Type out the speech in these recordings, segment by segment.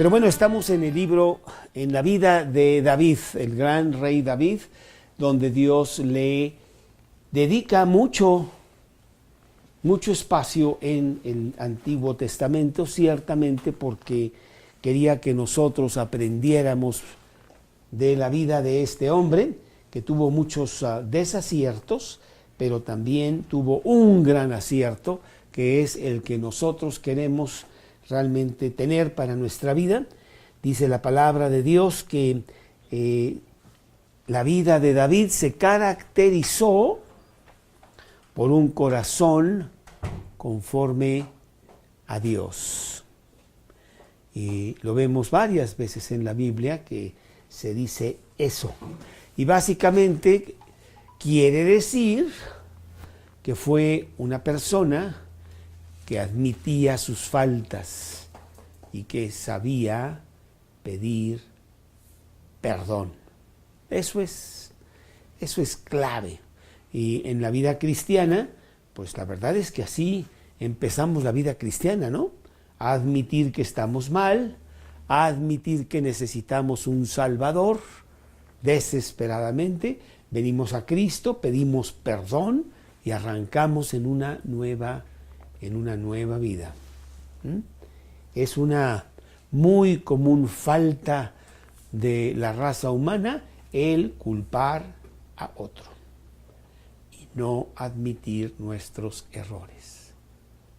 Pero bueno, estamos en el libro, en la vida de David, el gran rey David, donde Dios le dedica mucho espacio en el Antiguo Testamento, ciertamente porque quería que nosotros aprendiéramos de la vida de este hombre, que tuvo muchos desaciertos, pero también tuvo un gran acierto, que es el que nosotros queremos realmente tener para nuestra vida. Dice la palabra de Dios que la vida de David se caracterizó por un corazón conforme a Dios. Y lo vemos varias veces en la Biblia que se dice eso. Y básicamente quiere decir que fue una persona que admitía sus faltas y que sabía pedir perdón. Eso es clave. Y en la vida cristiana, pues la verdad es que así empezamos la vida cristiana, ¿no? A admitir que estamos mal, a admitir que necesitamos un Salvador desesperadamente, venimos a Cristo, pedimos perdón y arrancamos en una nueva vida. Es una muy común falta de la raza humana el culpar a otro y no admitir nuestros errores.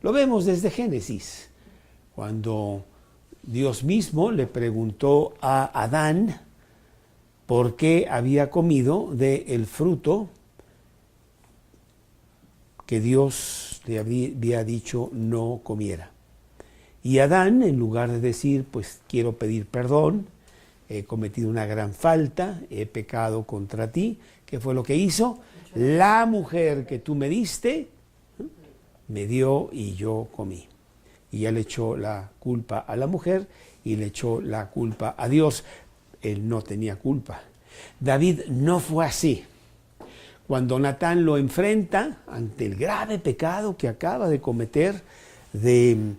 Lo vemos desde Génesis, cuando Dios mismo le preguntó a Adán por qué había comido del fruto que Dios le había dicho no comiera. Y Adán, en lugar de decir, pues quiero pedir perdón, he cometido una gran falta, he pecado contra ti, ¿qué fue lo que hizo? La mujer que tú me diste, me dio y yo comí. Y él echó la culpa a la mujer y le echó la culpa a Dios. Él no tenía culpa. David no fue así. Cuando Natán lo enfrenta ante el grave pecado que acaba de cometer, de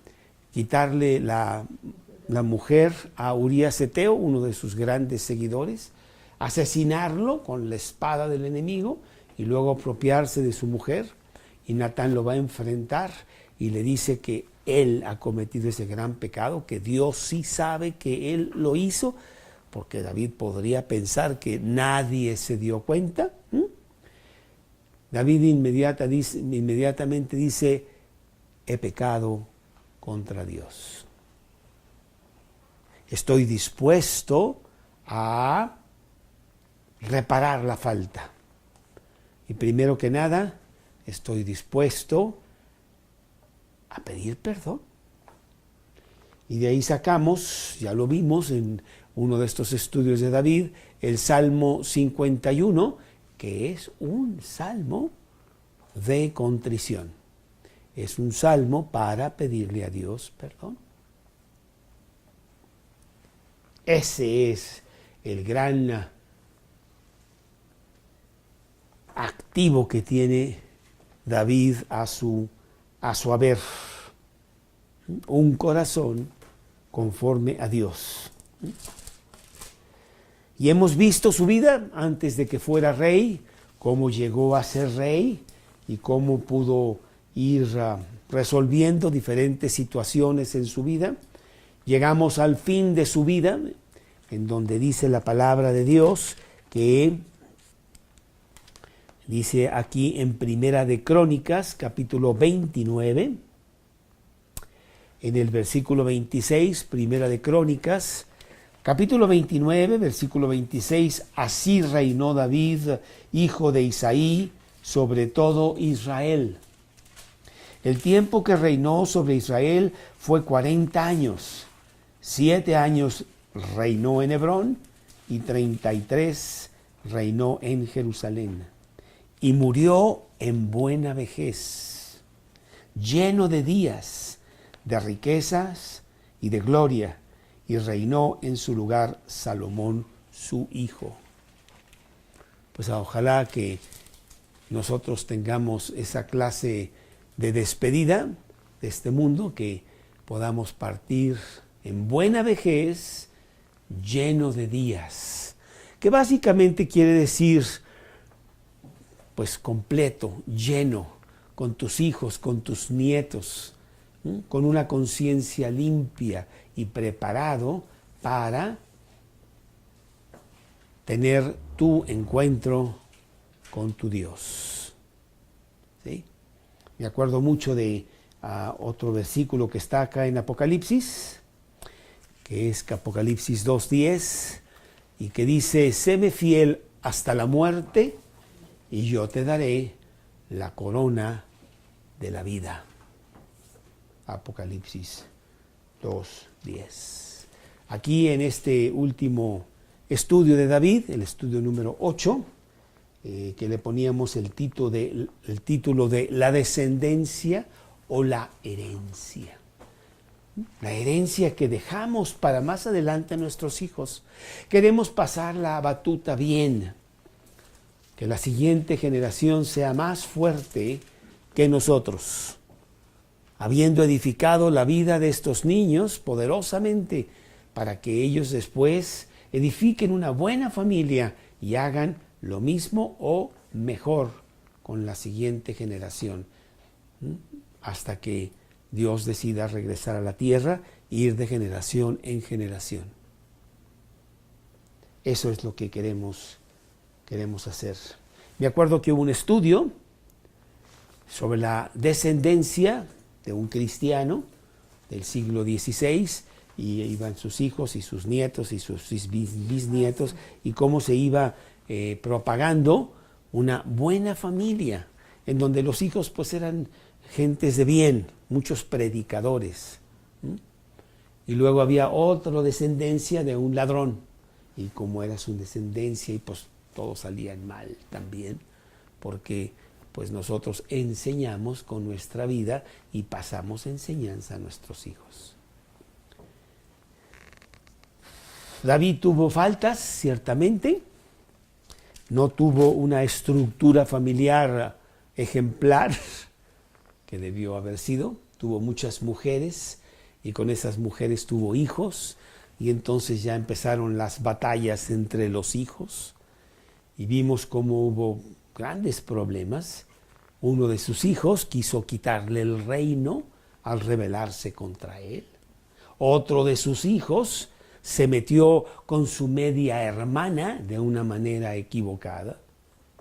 quitarle la mujer a Urías Eteo, uno de sus grandes seguidores, asesinarlo con la espada del enemigo y luego apropiarse de su mujer, y Natán lo va a enfrentar y le dice que él ha cometido ese gran pecado, que Dios sí sabe que él lo hizo, porque David podría pensar que nadie se dio cuenta. David inmediatamente dice, he pecado contra Dios. Estoy dispuesto a reparar la falta. Y primero que nada, estoy dispuesto a pedir perdón. Y de ahí sacamos, ya lo vimos en uno de estos estudios de David, el Salmo 51, que es un salmo de contrición. Es un salmo para pedirle a Dios perdón. Ese es el gran activo que tiene David a su haber. Un corazón conforme a Dios. Y hemos visto su vida antes de que fuera rey, cómo llegó a ser rey y cómo pudo ir resolviendo diferentes situaciones en su vida. Llegamos al fin de su vida, en donde dice la palabra de Dios, que dice aquí en Primera de Crónicas, capítulo 29, en el versículo 26, Primera de Crónicas, capítulo 29, versículo 26, así reinó David, hijo de Isaí, sobre todo Israel. El tiempo que reinó sobre Israel fue 40 años. 7 años reinó en Hebrón y 33 reinó en Jerusalén. Y murió en buena vejez, lleno de días, de riquezas y de gloria, y reinó en su lugar Salomón, su hijo. Pues ojalá que nosotros tengamos esa clase de despedida de este mundo, que podamos partir en buena vejez, lleno de días, que básicamente quiere decir, pues completo, lleno, con tus hijos, con tus nietos, con una conciencia limpia y preparado para tener tu encuentro con tu Dios. ¿Sí? Me acuerdo mucho de otro versículo que está acá en Apocalipsis, que es Apocalipsis 2:10, y que dice: séme fiel hasta la muerte, y yo te daré la corona de la vida. Apocalipsis 2:10. Aquí en este último estudio de David, el estudio número 8, que le poníamos el título de la descendencia o la herencia. La herencia que dejamos para más adelante a nuestros hijos. Queremos pasar la batuta bien, que la siguiente generación sea más fuerte que nosotros, habiendo edificado la vida de estos niños poderosamente para que ellos después edifiquen una buena familia y hagan lo mismo o mejor con la siguiente generación, hasta que Dios decida regresar a la tierra e ir de generación en generación. Eso es lo que queremos hacer. Me acuerdo que hubo un estudio sobre la descendencia de un cristiano del siglo XVI, y iban sus hijos y sus nietos y sus bisnietos, y cómo se iba propagando una buena familia, en donde los hijos pues eran gentes de bien, muchos predicadores. Y luego había otra descendencia de un ladrón, y como era su descendencia, y pues todos salían mal también, porque pues nosotros enseñamos con nuestra vida y pasamos enseñanza a nuestros hijos. David tuvo faltas, ciertamente. No tuvo una estructura familiar ejemplar, que debió haber sido. Tuvo muchas mujeres, y con esas mujeres tuvo hijos, y entonces ya empezaron las batallas entre los hijos, y vimos cómo hubo grandes problemas. Uno de sus hijos quiso quitarle el reino al rebelarse contra él. Otro de sus hijos se metió con su media hermana de una manera equivocada,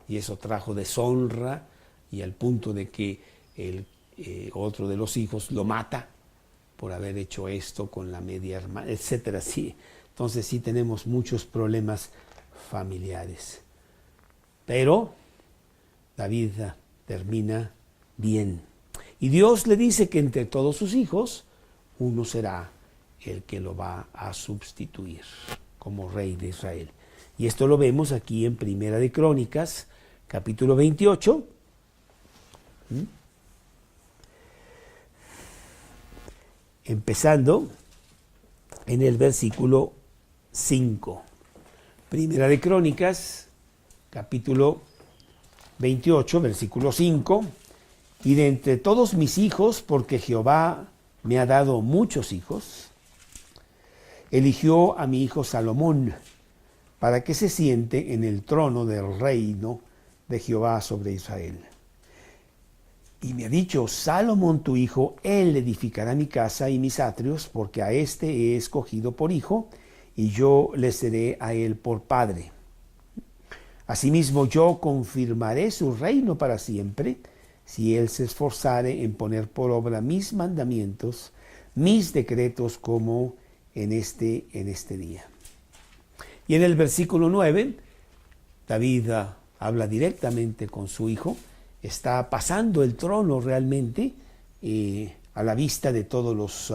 y eso trajo deshonra, y al punto de que otro de los hijos lo mata por haber hecho esto con la media hermana, etcétera. Sí, entonces sí tenemos muchos problemas familiares. Pero David termina bien. Y Dios le dice que entre todos sus hijos, uno será el que lo va a sustituir como rey de Israel. Y esto lo vemos aquí en Primera de Crónicas, capítulo 28. Empezando en el versículo 5. Primera de Crónicas, capítulo 28, versículo 5. Y de entre todos mis hijos, porque Jehová me ha dado muchos hijos, eligió a mi hijo Salomón para que se siente en el trono del reino de Jehová sobre Israel. Y me ha dicho: Salomón tu hijo, él edificará mi casa y mis atrios, porque a éste he escogido por hijo, y yo le seré a él por padre. Asimismo yo confirmaré su reino para siempre, si él se esforzare en poner por obra mis mandamientos, mis decretos, como en este día. Y en el versículo 9, David habla directamente con su hijo. Está pasando el trono realmente a la vista de todos los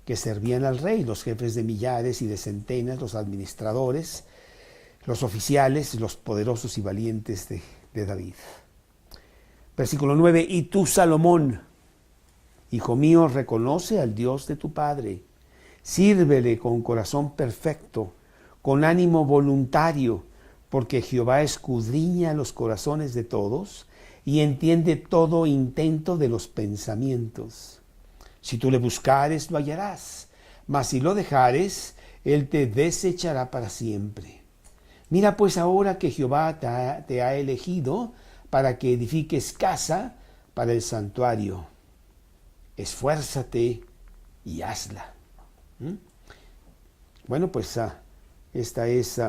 que servían al rey, los jefes de millares y de centenas, los administradores, los oficiales, los poderosos y valientes de David. Versículo 9, y tú, Salomón, hijo mío, reconoce al Dios de tu padre, sírvele con corazón perfecto, con ánimo voluntario, porque Jehová escudriña los corazones de todos y entiende todo intento de los pensamientos. Si tú le buscares, lo hallarás, mas si lo dejares, él te desechará para siempre. Mira pues ahora que Jehová te ha elegido para que edifiques casa para el santuario. Esfuérzate y hazla. Bueno, pues esta es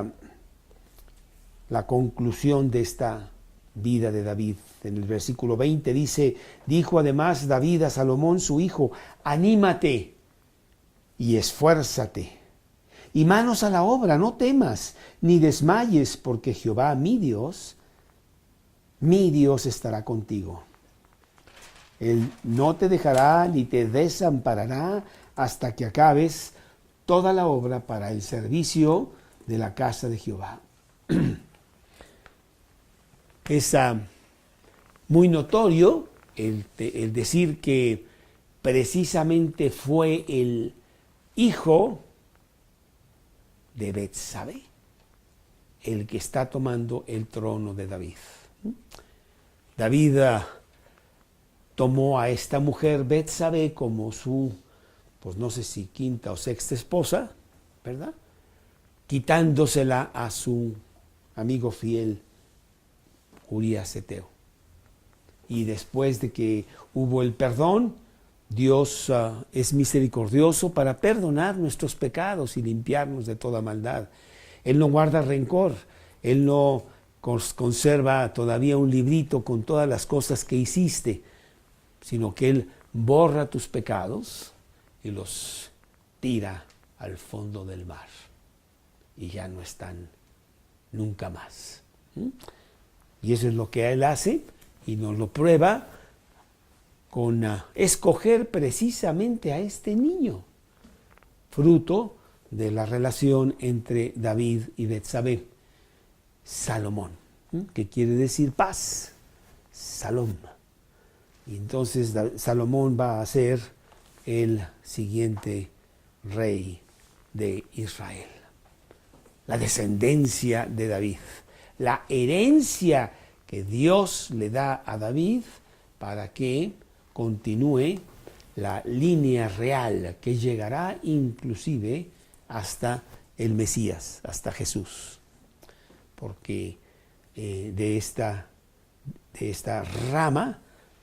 la conclusión de esta vida de David. En el versículo 20 dice, dijo además David a Salomón su hijo, anímate y esfuérzate, y manos a la obra, no temas, ni desmayes, porque Jehová mi Dios estará contigo. Él no te dejará ni te desamparará hasta que acabes toda la obra para el servicio de la casa de Jehová. Es muy notorio el decir que precisamente fue el hijo de Betsabé el que está tomando el trono de David. David tomó a esta mujer Betsabé como su, pues no sé si quinta o sexta esposa, ¿verdad? Quitándosela a su amigo fiel Urías Eteo. Y después de que hubo el perdón, Dios es misericordioso para perdonar nuestros pecados y limpiarnos de toda maldad. Él no guarda rencor, Él no conserva todavía un librito con todas las cosas que hiciste, sino que Él borra tus pecados y los tira al fondo del mar. Y ya no están nunca más. Y eso es lo que Él hace y nos lo prueba con escoger precisamente a este niño, fruto de la relación entre David y Betsabé. Salomón, que quiere decir paz, Salom. Y entonces Salomón va a ser el siguiente rey de Israel. La descendencia de David, la herencia que Dios le da a David para que continúe la línea real que llegará inclusive hasta el Mesías, hasta Jesús. Porque de esta rama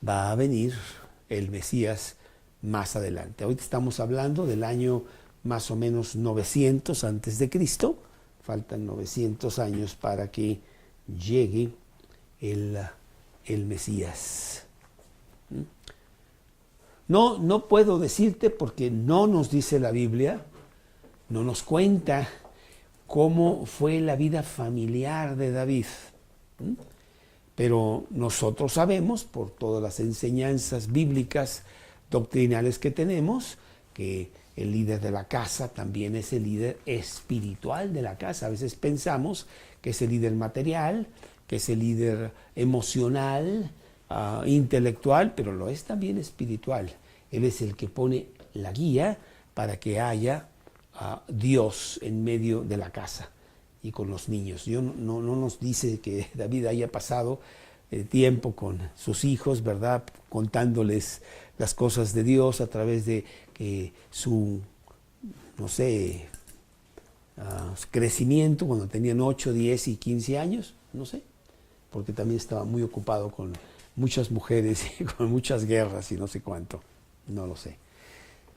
va a venir el Mesías más adelante. Ahorita estamos hablando del año más o menos 900 antes de Cristo. Faltan 900 años para que llegue el Mesías. No puedo decirte porque no nos dice la Biblia, no nos cuenta cómo fue la vida familiar de David. Pero nosotros sabemos, por todas las enseñanzas bíblicas, doctrinales que tenemos, que el líder de la casa también es el líder espiritual de la casa. A veces pensamos que es el líder material, que es el líder emocional, intelectual, pero lo es también espiritual. Él es el que pone la guía para que haya Dios en medio de la casa y con los niños. No nos dice que David haya pasado tiempo con sus hijos, ¿verdad? Contándoles las cosas de Dios a través de su crecimiento cuando tenían 8, 10 y 15 años, no sé, porque también estaba muy ocupado con muchas mujeres y con muchas guerras y no sé cuánto, no lo sé.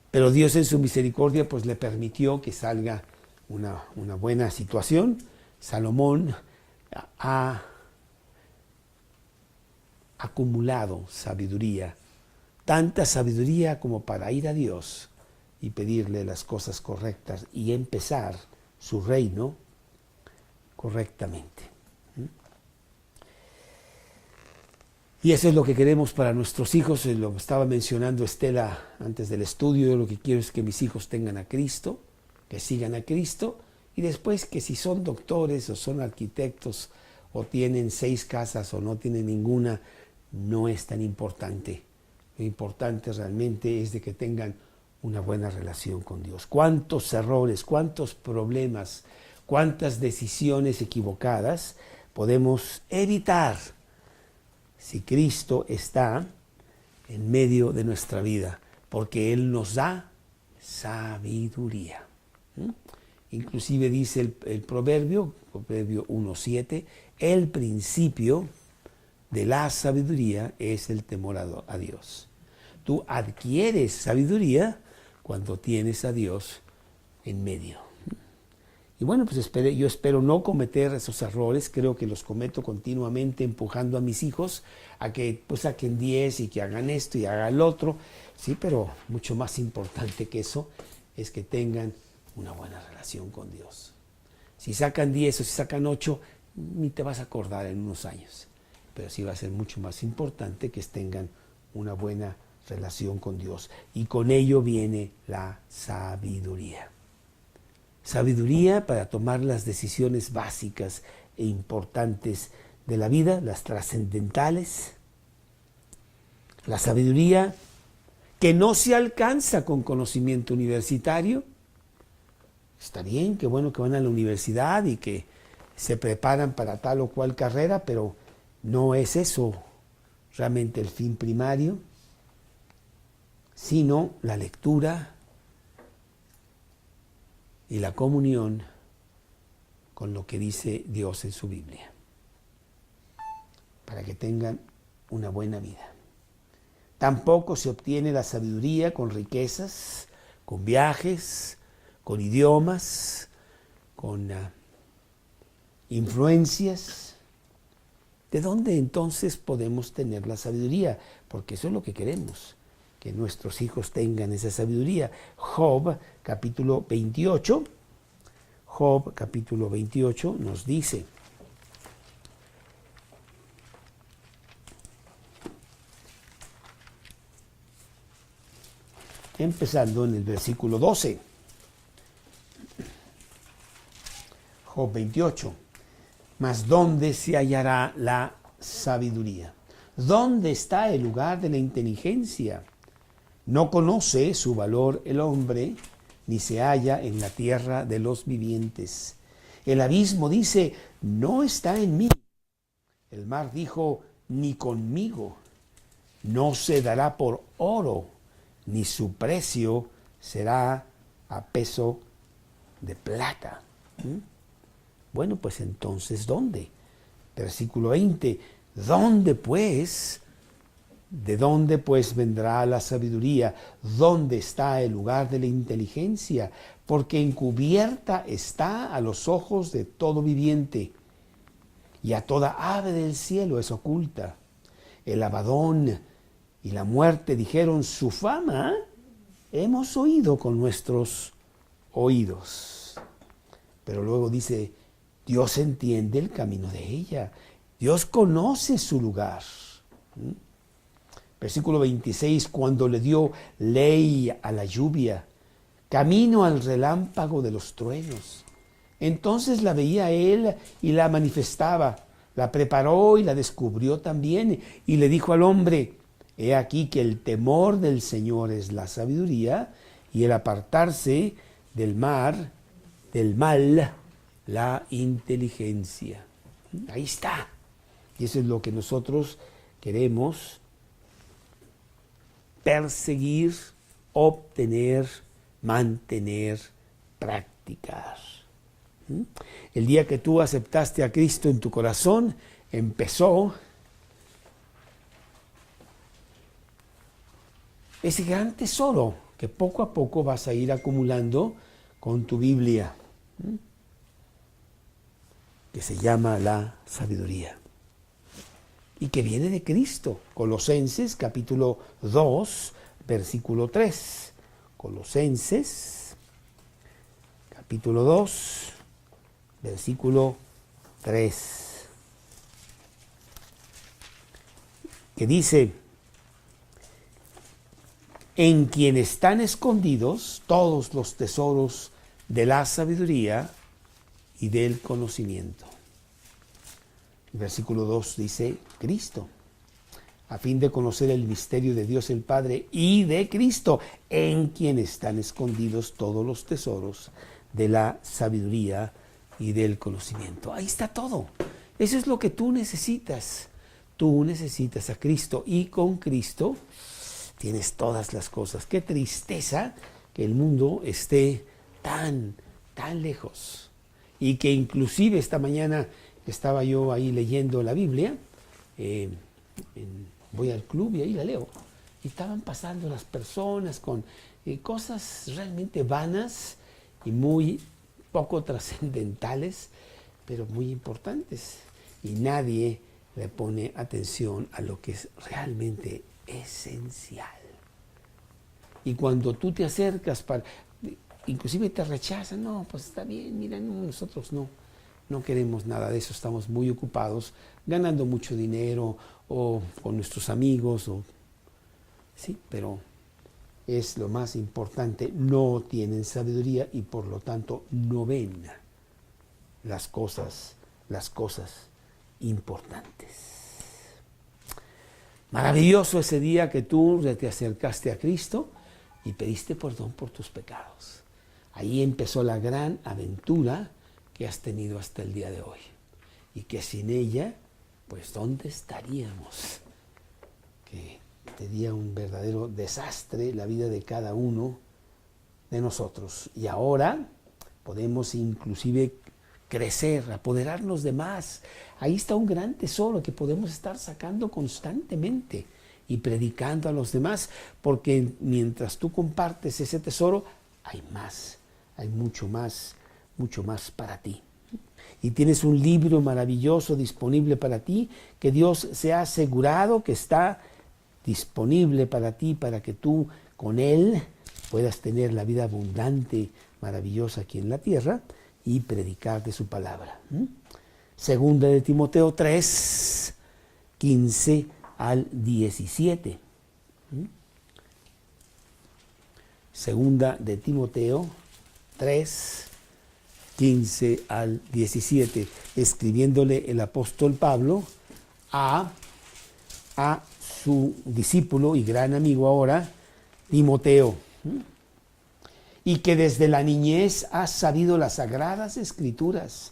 Pero Dios en su misericordia pues le permitió que salga una buena situación. Salomón ha acumulado sabiduría, tanta sabiduría como para ir a Dios y pedirle las cosas correctas y empezar su reino correctamente. Y eso es lo que queremos para nuestros hijos. Lo estaba mencionando Estela antes del estudio. Lo que quiero es que mis hijos tengan a Cristo, que sigan a Cristo, y después que si son doctores o son arquitectos o tienen 6 casas o no tienen ninguna, no es tan importante. Lo importante realmente es de que tengan una buena relación con Dios. Cuántos errores, cuántos problemas, cuántas decisiones equivocadas podemos evitar si Cristo está en medio de nuestra vida, porque Él nos da sabiduría. Inclusive dice el proverbio 1:7, el principio de la sabiduría es el temor a Dios. Tú adquieres sabiduría cuando tienes a Dios en medio. Y bueno, pues yo espero no cometer esos errores. Creo que los cometo continuamente, empujando a mis hijos a que pues saquen 10 y que hagan esto y hagan lo otro. Sí, pero mucho más importante que eso es que tengan una buena relación con Dios. Si sacan 10 o si sacan 8, ni te vas a acordar en unos años. Pero sí va a ser mucho más importante que tengan una buena relación con Dios. Y con ello viene la sabiduría. Sabiduría para tomar las decisiones básicas e importantes de la vida, las trascendentales. La sabiduría que no se alcanza con conocimiento universitario. Está bien, qué bueno que van a la universidad y que se preparan para tal o cual carrera, pero no es eso realmente el fin primario, sino la lectura y la comunión con lo que dice Dios en su Biblia, para que tengan una buena vida. Tampoco se obtiene la sabiduría con riquezas, con viajes, con idiomas, con influencias. ¿De dónde entonces podemos tener la sabiduría? Porque eso es lo que queremos, que nuestros hijos tengan esa sabiduría. Job capítulo 28, Job capítulo 28 nos dice: empezando en el versículo 12, Job 28, mas ¿dónde se hallará la sabiduría? ¿Dónde está el lugar de la inteligencia? No conoce su valor el hombre, ni se halla en la tierra de los vivientes. El abismo dice, no está en mí. El mar dijo, ni conmigo. No se dará por oro, ni su precio será a peso de plata. Bueno, pues entonces, ¿dónde? Versículo 20, ¿dónde pues? ¿De dónde pues vendrá la sabiduría? ¿Dónde está el lugar de la inteligencia? Porque encubierta está a los ojos de todo viviente, y a toda ave del cielo es oculta. El Abadón y la muerte dijeron, su fama hemos oído con nuestros oídos. Pero luego dice, Dios entiende el camino de ella. Dios conoce su lugar. Versículo 26, cuando le dio ley a la lluvia, camino al relámpago de los truenos. Entonces la veía él y la manifestaba, la preparó y la descubrió también, y le dijo al hombre, he aquí que el temor del Señor es la sabiduría, y el apartarse del mal, la inteligencia. Ahí está. Y eso es lo que nosotros queremos perseguir, obtener, mantener, practicar. El día que tú aceptaste a Cristo en tu corazón, empezó ese gran tesoro que poco a poco vas a ir acumulando con tu Biblia, que se llama la sabiduría y que viene de Cristo. Colosenses capítulo 2, versículo 3. Colosenses capítulo 2, versículo 3. Que dice, en quien están escondidos todos los tesoros de la sabiduría y del conocimiento. Versículo 2 dice, Cristo, a fin de conocer el misterio de Dios el Padre y de Cristo, en quien están escondidos todos los tesoros de la sabiduría y del conocimiento. Ahí está todo. Eso es lo que tú necesitas. Tú necesitas a Cristo y con Cristo tienes todas las cosas. Qué tristeza que el mundo esté tan lejos. Y que inclusive esta mañana estaba yo ahí leyendo la Biblia, voy al club y ahí la leo. Y estaban pasando las personas con cosas realmente vanas y muy poco trascendentales, pero muy importantes. Y nadie le pone atención a lo que es realmente esencial. Y cuando tú te acercas, inclusive te rechazan, no, pues está bien, mira, no, nosotros no queremos nada de eso, estamos muy ocupados, ganando mucho dinero, o con nuestros amigos, sí, pero es lo más importante, no tienen sabiduría y por lo tanto no ven las cosas importantes. Maravilloso ese día que tú te acercaste a Cristo y pediste perdón por tus pecados. Ahí empezó la gran aventura que has tenido hasta el día de hoy. Y que sin ella, pues ¿dónde estaríamos? Que sería un verdadero desastre la vida de cada uno de nosotros. Y ahora podemos inclusive crecer, apoderarnos de más. Ahí está un gran tesoro que podemos estar sacando constantemente y predicando a los demás, porque mientras tú compartes ese tesoro, hay más, hay mucho más para ti. Y tienes un libro maravilloso disponible para ti, que Dios se ha asegurado que está disponible para ti, para que tú con él puedas tener la vida abundante, maravillosa aquí en la tierra y predicar de su palabra. Segunda de Timoteo 3, 15 al 17. Segunda de Timoteo 3, 15 al 17, escribiéndole el apóstol Pablo a su discípulo y gran amigo ahora, Timoteo, y que desde la niñez has sabido las sagradas escrituras,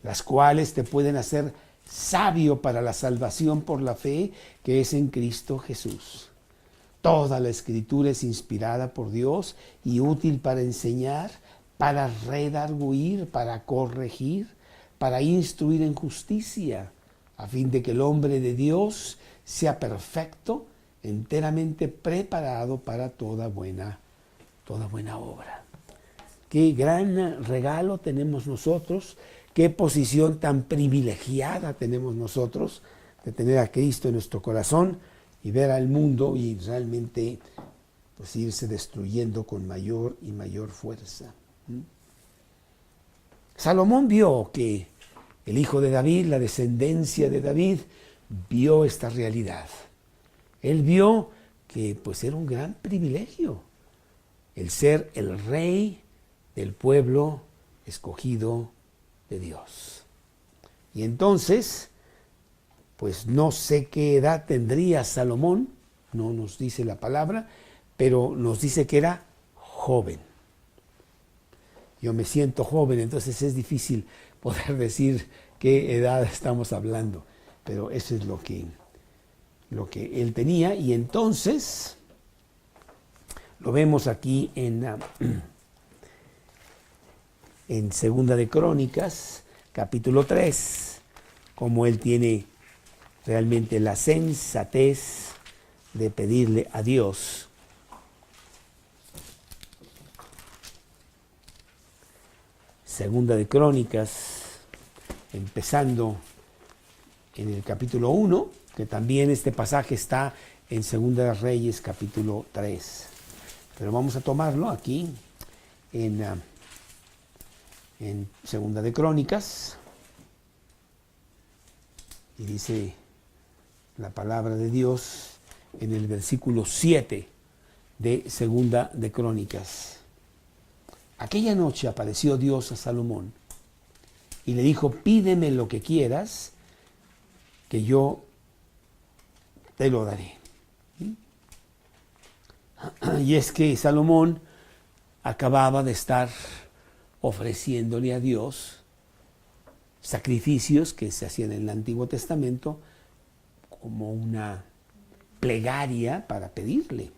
las cuales te pueden hacer sabio para la salvación por la fe que es en Cristo Jesús. Toda la escritura es inspirada por Dios y útil para enseñar, para redarguir, para corregir, para instruir en justicia, a fin de que el hombre de Dios sea perfecto, enteramente preparado para toda buena obra. Qué gran regalo tenemos nosotros, qué posición tan privilegiada tenemos nosotros de tener a Cristo en nuestro corazón y ver al mundo y realmente pues irse destruyendo con mayor y mayor fuerza. Salomón vio que el hijo de David, la descendencia de David, vio esta realidad. Él vio que pues era un gran privilegio el ser el rey del pueblo escogido de Dios. Y entonces, pues no sé qué edad tendría Salomón, no nos dice la palabra, pero nos dice que era joven. Yo me siento joven, entonces es difícil poder decir qué edad estamos hablando, pero eso es lo que él tenía. Y entonces lo vemos aquí en Segunda de Crónicas, capítulo 3, como él tiene realmente la sensatez de pedirle a Dios. Segunda de Crónicas, empezando en el capítulo 1, que también este pasaje está en Segunda de Reyes, capítulo 3. Pero vamos a tomarlo aquí en Segunda de Crónicas. Y dice la palabra de Dios en el versículo 7 de Segunda de Crónicas. Aquella noche apareció Dios a Salomón y le dijo: pídeme lo que quieras, que yo te lo daré. Y es que Salomón acababa de estar ofreciéndole a Dios sacrificios que se hacían en el Antiguo Testamento como una plegaria para pedirle.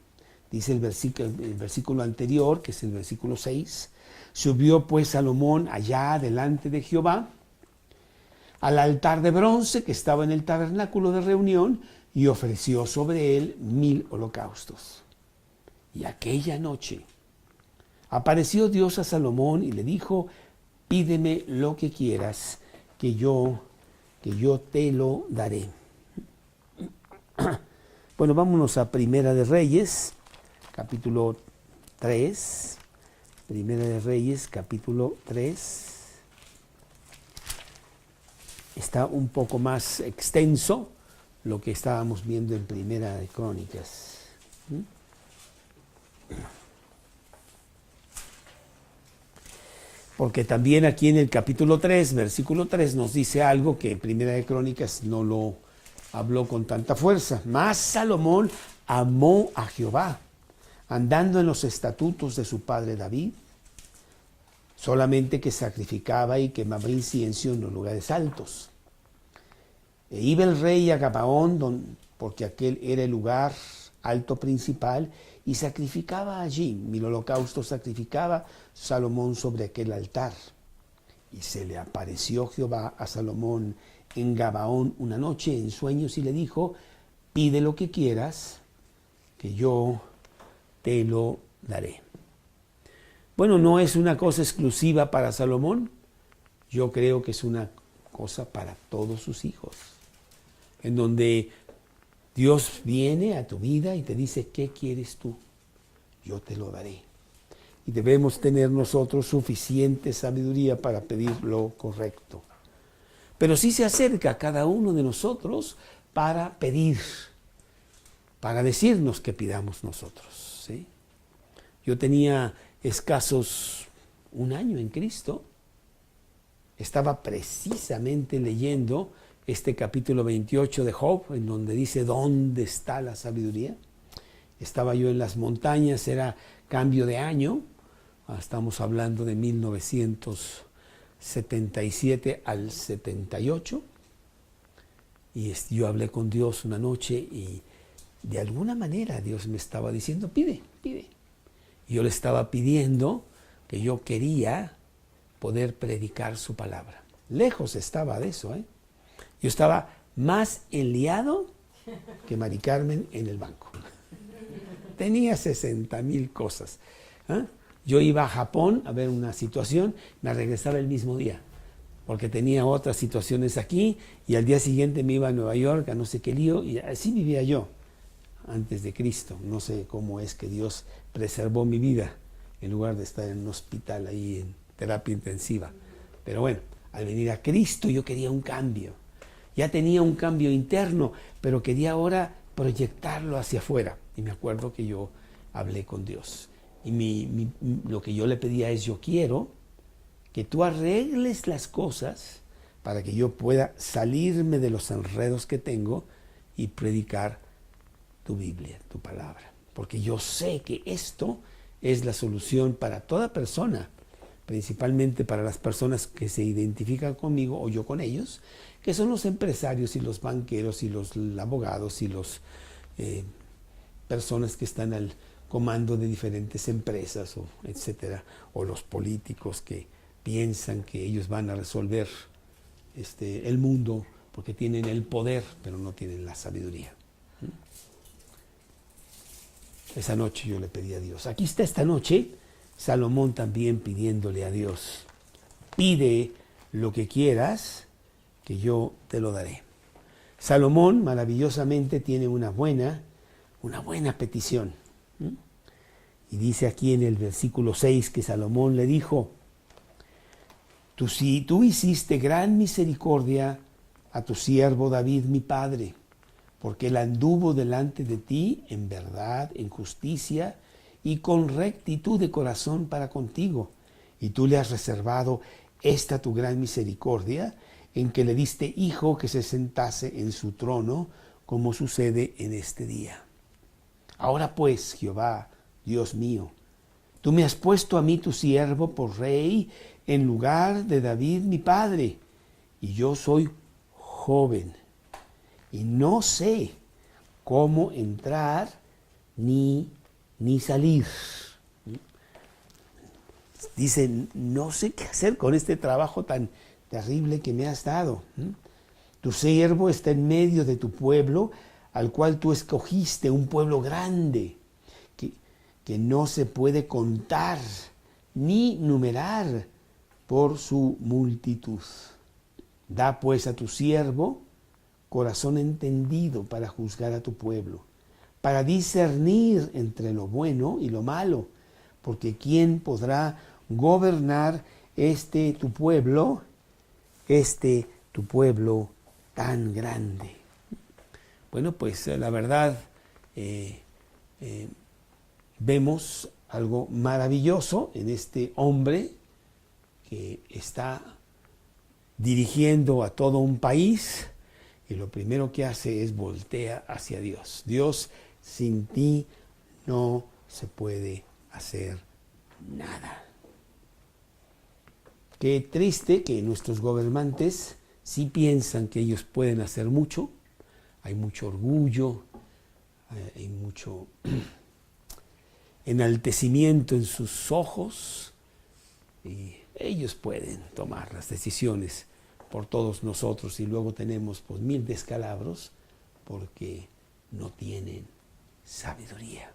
Dice el versículo anterior, que es el versículo 6, subió pues Salomón allá delante de Jehová, al altar de bronce que estaba en el tabernáculo de reunión, y ofreció sobre él 1000 holocaustos. Y aquella noche apareció Dios a Salomón y le dijo, pídeme lo que quieras, que yo te lo daré. Bueno, vámonos a Primera de Reyes, capítulo 3. Primera de Reyes, capítulo 3. Está un poco más extenso lo que estábamos viendo en Primera de Crónicas. Porque también aquí en el capítulo 3, versículo 3, nos dice algo que en Primera de Crónicas no lo habló con tanta fuerza. Mas Salomón amó a Jehová, andando en los estatutos de su padre David, solamente que sacrificaba y quemaba incienso en los lugares altos. E iba el rey a Gabaón, porque aquel era el lugar alto principal, y sacrificaba allí. 1000 holocaustos sacrificaba Salomón sobre aquel altar. Y se le apareció Jehová a Salomón en Gabaón una noche en sueños y le dijo, pide lo que quieras, que yo te lo daré. Bueno, no es una cosa exclusiva para Salomón, yo creo que es una cosa para todos sus hijos, en donde Dios viene a tu vida y te dice, ¿qué quieres tú? Yo te lo daré. Y debemos tener nosotros suficiente sabiduría para pedir lo correcto. Pero sí se acerca a cada uno de nosotros para pedir, para decirnos que pidamos nosotros, ¿sí? Yo tenía escasos 1 año en Cristo. Estaba precisamente leyendo este capítulo 28 de Job, en donde dice, ¿dónde está la sabiduría? Estaba yo en las montañas, era cambio de año, estamos hablando de 1977 al 78, y yo hablé con Dios una noche y de alguna manera Dios me estaba diciendo, pide, pide. Y yo le estaba pidiendo que yo quería poder predicar su palabra. Lejos estaba de eso, Yo estaba más enliado que Mari Carmen en el banco. Tenía 60,000 cosas. Yo iba a Japón a ver una situación, me regresaba el mismo día, porque tenía otras situaciones aquí, y al día siguiente me iba a Nueva York, a no sé qué lío, y así vivía yo antes de Cristo. No sé cómo es que Dios preservó mi vida, en lugar de estar en un hospital ahí en terapia intensiva. Pero bueno, al venir a Cristo yo quería un cambio. Ya tenía un cambio interno, pero quería ahora proyectarlo hacia afuera. Y me acuerdo que yo hablé con Dios. Y lo que yo le pedía es, yo quiero que tú arregles las cosas para que yo pueda salirme de los enredos que tengo y predicar tu Biblia, tu palabra. Porque yo sé que esto es la solución para toda persona, principalmente para las personas que se identifican conmigo o yo con ellos, que son los empresarios y los banqueros y los abogados y los personas que están al comando de diferentes empresas, etcétera, o los políticos que piensan que ellos van a resolver el mundo porque tienen el poder, pero no tienen la sabiduría. Esa noche yo le pedí a Dios. Aquí está esta noche Salomón también pidiéndole a Dios, pide lo que quieras, que yo te lo daré. Salomón maravillosamente tiene una buena petición. Y dice aquí en el versículo 6 que Salomón le dijo, tú hiciste gran misericordia a tu siervo David mi padre, porque él anduvo delante de ti en verdad, en justicia y con rectitud de corazón para contigo. Y tú le has reservado esta tu gran misericordia, en que le diste hijo que se sentase en su trono, como sucede en este día. Ahora pues, Jehová, Dios mío, tú me has puesto a mí tu siervo por rey en lugar de David mi padre, y yo soy joven, y no sé cómo entrar ni ni salir. Dice, no sé qué hacer con este trabajo tan terrible que me has dado. Tu siervo está en medio de tu pueblo, al cual tú escogiste, un pueblo grande, que no se puede contar ni numerar por su multitud. Da pues a tu siervo corazón entendido para juzgar a tu pueblo, para discernir entre lo bueno y lo malo, porque ¿quién podrá gobernar tu pueblo tan grande? Bueno, pues la verdad, vemos algo maravilloso en este hombre que está dirigiendo a todo un país y lo primero que hace es voltea hacia Dios. Dios, sin ti no se puede hacer nada. Qué triste que nuestros gobernantes sí piensan que ellos pueden hacer mucho. Hay mucho orgullo, hay mucho enaltecimiento en sus ojos y ellos pueden tomar las decisiones por todos nosotros y luego tenemos pues 1000 descalabros porque no tienen sabiduría.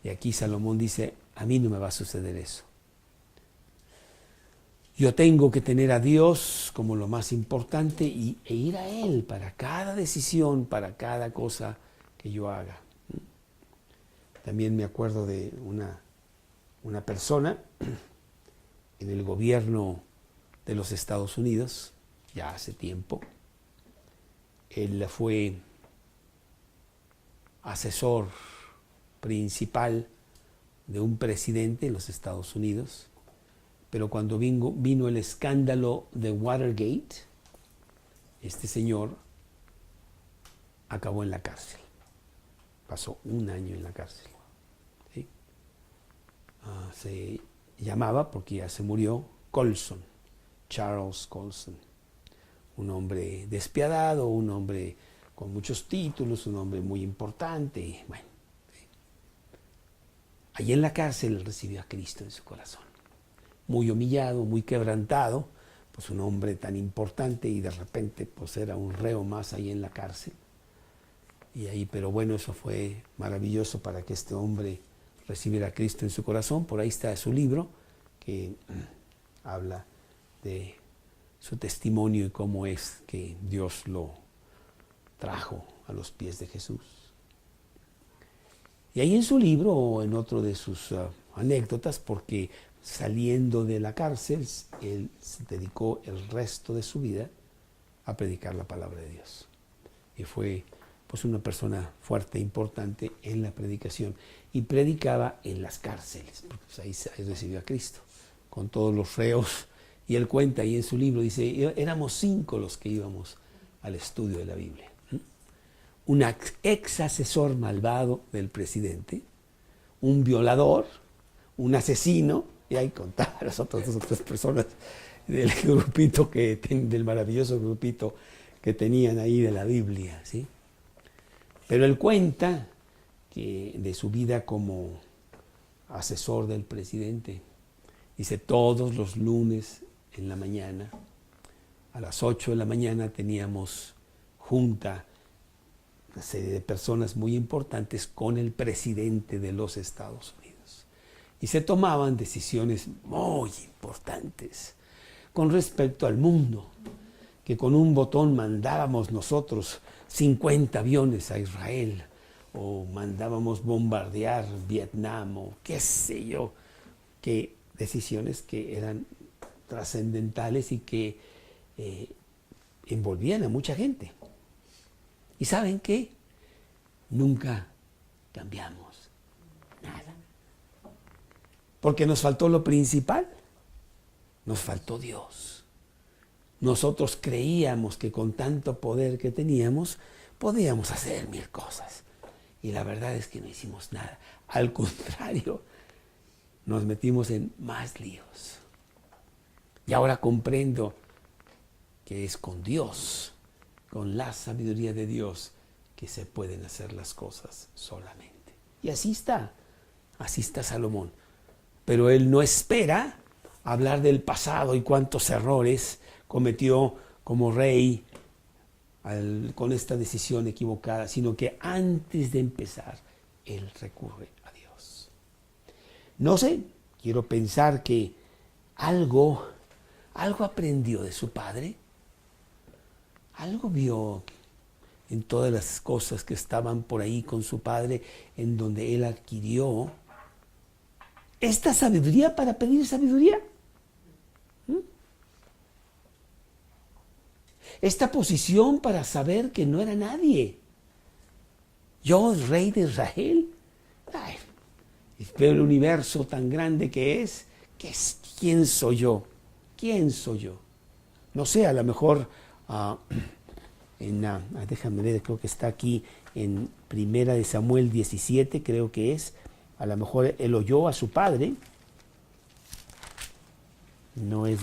Y aquí Salomón dice, a mí no me va a suceder eso. Yo tengo que tener a Dios como lo más importante e ir a Él para cada decisión, para cada cosa que yo haga. También me acuerdo de una persona en el gobierno de los Estados Unidos, ya hace tiempo. Él fue asesor principal de un presidente en los Estados Unidos, pero cuando vino el escándalo de Watergate, este señor acabó en la cárcel. Pasó 1 año en la cárcel. ¿Sí? Se llamaba, porque ya se murió, Colson, Charles Colson. Un hombre despiadado, un hombre con muchos títulos, un hombre muy importante. Bueno, ¿sí? Allí en la cárcel recibió a Cristo en su corazón. Muy humillado, muy quebrantado, pues un hombre tan importante y de repente pues era un reo más ahí en la cárcel. Y ahí, pero bueno, eso fue maravilloso para que este hombre recibiera a Cristo en su corazón. Por ahí está su libro que habla de su testimonio y cómo es que Dios lo trajo a los pies de Jesús. Y ahí en su libro, o en otro de sus anécdotas, porque saliendo de la cárcel, él se dedicó el resto de su vida a predicar la palabra de Dios. Y fue pues una persona fuerte, importante en la predicación. Y predicaba en las cárceles, porque pues ahí recibió a Cristo, con todos los reos. Y él cuenta ahí en su libro, dice, éramos 5 los que íbamos al estudio de la Biblia. Un ex asesor malvado del presidente, un violador, un asesino, y ahí contaba las otras 2 o 3 personas del grupito del maravilloso grupito que tenían ahí de la Biblia, ¿sí? Pero él cuenta que de su vida como asesor del presidente, dice, todos los lunes en la mañana, a las 8 de la mañana teníamos junta una serie de personas muy importantes con el presidente de los Estados Unidos. Y se tomaban decisiones muy importantes con respecto al mundo, que con un botón mandábamos nosotros 50 aviones a Israel, o mandábamos bombardear Vietnam, o qué sé yo, que decisiones que eran trascendentales y que envolvían a mucha gente. ¿Y saben qué? Nunca cambiamos nada. Porque nos faltó lo principal, nos faltó Dios. Nosotros creíamos que con tanto poder que teníamos, podíamos hacer 1000 cosas. Y la verdad es que no hicimos nada. Al contrario, nos metimos en más líos. Y ahora comprendo que es con Dios, con la sabiduría de Dios, que se pueden hacer las cosas solamente. Y así está Salomón. Pero él no espera hablar del pasado y cuántos errores cometió como rey con esta decisión equivocada, sino que antes de empezar, él recurre a Dios. No sé, quiero pensar que algo aprendió de su padre, algo vio en todas las cosas que estaban por ahí con su padre, en donde él adquirió esta sabiduría para pedir sabiduría. Esta posición para saber que no era nadie. Yo, rey de Israel, veo el universo tan grande que es, ¿quién soy yo? ¿Quién soy yo? No sé, a lo mejor, déjame ver, creo que está aquí en 1 Samuel 17, creo que es, a lo mejor él oyó a su padre, no es,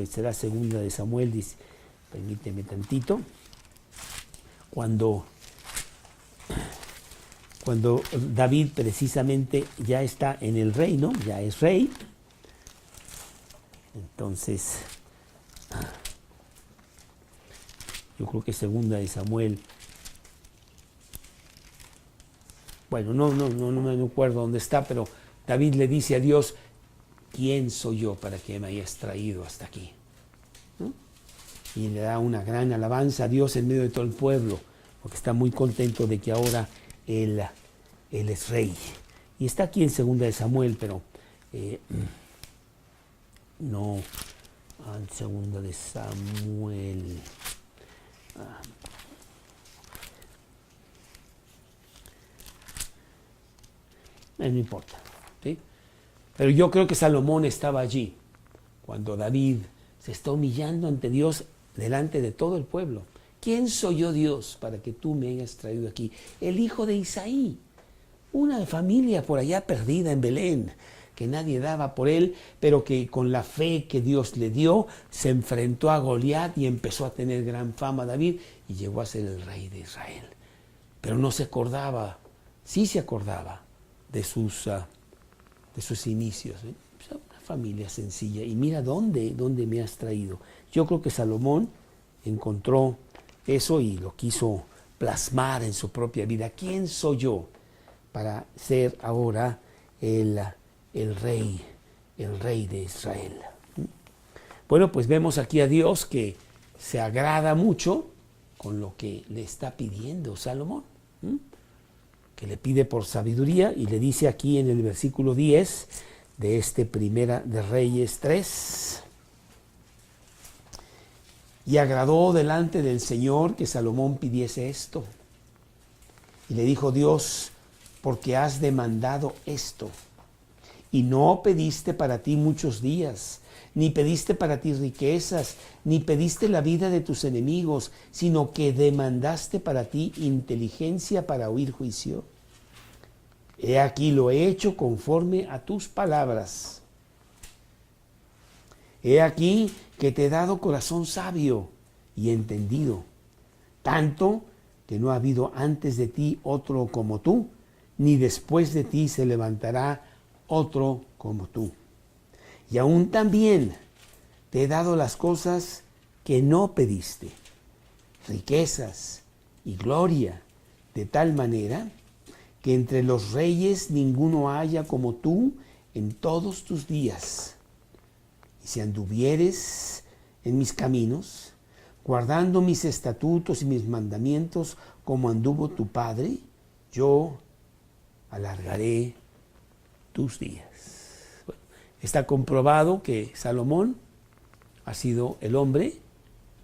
será 2 Samuel, dice, permíteme tantito, cuando David precisamente ya está en el reino, ya es rey, entonces yo creo que 2 Samuel, bueno, no me acuerdo dónde está, pero David le dice a Dios, ¿quién soy yo para que me hayas traído hasta aquí? ¿No? Y le da una gran alabanza a Dios en medio de todo el pueblo, porque está muy contento de que ahora él es rey. Y está aquí en 2 Samuel, pero no, en 2 Samuel. No importa, ¿sí? Pero yo creo que Salomón estaba allí cuando David se está humillando ante Dios delante de todo el pueblo. ¿Quién soy yo, Dios, para que tú me hayas traído aquí? El hijo de Isaí, una familia por allá perdida en Belén, que nadie daba por él, pero que con la fe que Dios le dio, se enfrentó a Goliat y empezó a tener gran fama David y llegó a ser el rey de Israel. Pero no se acordaba, sí se acordaba de sus inicios, ¿eh? Una familia sencilla. Y mira dónde me has traído. Yo creo que Salomón encontró eso y lo quiso plasmar en su propia vida. ¿Quién soy yo para ser ahora el rey de Israel? Bueno, pues vemos aquí a Dios que se agrada mucho con lo que le está pidiendo Salomón, que le pide por sabiduría, y le dice aquí en el versículo 10 de este Primera de Reyes 3, y agradó delante del Señor que Salomón pidiese esto. Y le dijo Dios, porque has demandado esto, y no pediste para ti muchos días, ni pediste para ti riquezas, ni pediste la vida de tus enemigos, sino que demandaste para ti inteligencia para oír juicio. He aquí lo he hecho conforme a tus palabras. He aquí que te he dado corazón sabio y entendido, tanto que no ha habido antes de ti otro como tú, ni después de ti se levantará otro como tú. Y aún también te he dado las cosas que no pediste, riquezas y gloria, de tal manera que entre los reyes ninguno haya como tú en todos tus días. Y si anduvieres en mis caminos, guardando mis estatutos y mis mandamientos como anduvo tu padre, yo alargaré tus días. Bueno, está comprobado que Salomón ha sido el hombre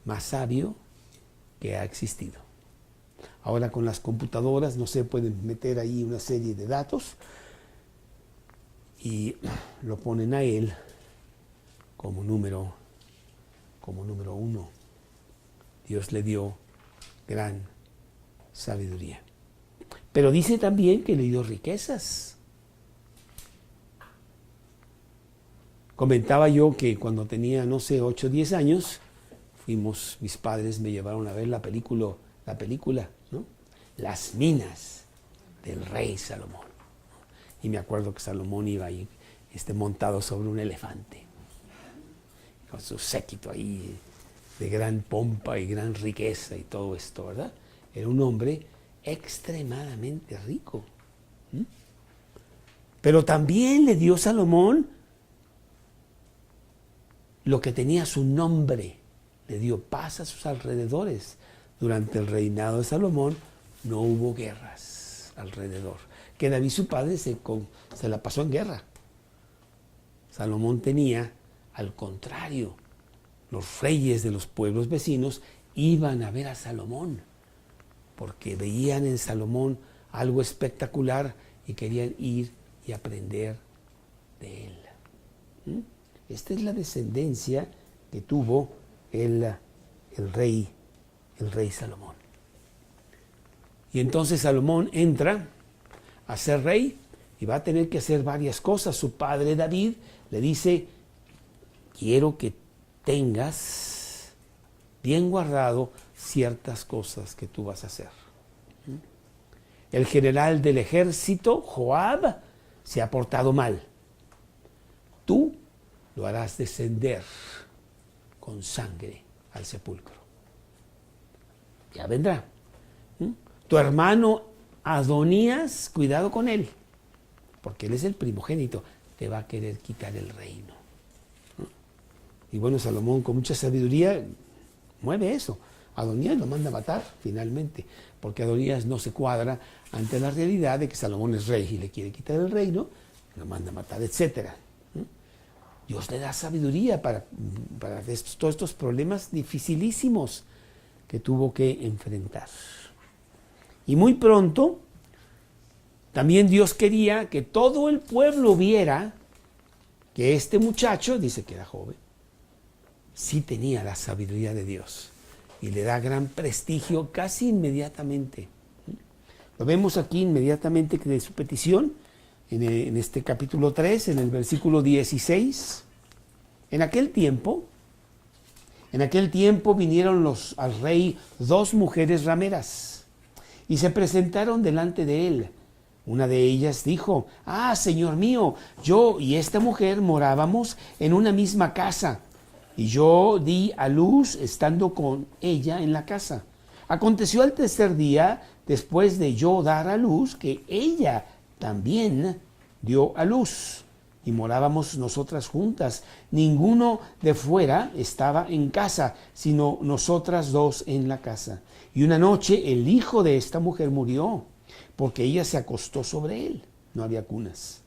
más sabio que ha existido. Ahora con las computadoras no se pueden meter ahí una serie de datos y lo ponen a él como número 1. Dios le dio gran sabiduría. Pero dice también que le dio riquezas. Comentaba yo que cuando tenía, 8 o 10 años, mis padres me llevaron a ver la película, ¿no? Las minas del rey Salomón. Y me acuerdo que Salomón iba ahí montado sobre un elefante, con su séquito ahí de gran pompa y gran riqueza y todo esto, ¿verdad? Era un hombre extremadamente rico. Pero también le dio Salomón lo que tenía su nombre, le dio paz a sus alrededores. Durante el reinado de Salomón no hubo guerras alrededor, que David su padre se la pasó en guerra. Salomón tenía, al contrario, los reyes de los pueblos vecinos iban a ver a Salomón, porque veían en Salomón algo espectacular y querían ir y aprender de él. Esta es la descendencia que tuvo el rey Salomón. Y entonces Salomón entra a ser rey y va a tener que hacer varias cosas. Su padre David le dice: quiero que tengas bien guardado ciertas cosas que tú vas a hacer. El general del ejército, Joab, se ha portado mal. Tú lo harás descender con sangre al sepulcro. Ya vendrá. Tu hermano Adonías, cuidado con él, porque él es el primogénito, te va a querer quitar el reino. Y bueno, Salomón con mucha sabiduría mueve eso. Adonías lo manda a matar finalmente, porque Adonías no se cuadra ante la realidad de que Salomón es rey y le quiere quitar el reino, lo manda a matar, etc. Dios le da sabiduría para todos estos problemas dificilísimos que tuvo que enfrentar. Y muy pronto, también Dios quería que todo el pueblo viera que este muchacho, dice que era joven, sí tenía la sabiduría de Dios. Y le da gran prestigio casi inmediatamente. Lo vemos aquí inmediatamente de su petición, en este capítulo 3, en el versículo 16. En aquel tiempo vinieron al rey 2 mujeres rameras y se presentaron delante de él. Una de ellas dijo: Señor mío, yo y esta mujer morábamos en una misma casa, y yo di a luz estando con ella en la casa. Aconteció al tercer día, después de yo dar a luz, que ella también dio a luz, y morábamos nosotras juntas. Ninguno de fuera estaba en casa, sino nosotras 2 en la casa. Y una noche el hijo de esta mujer murió, porque ella se acostó sobre él. No había cunas.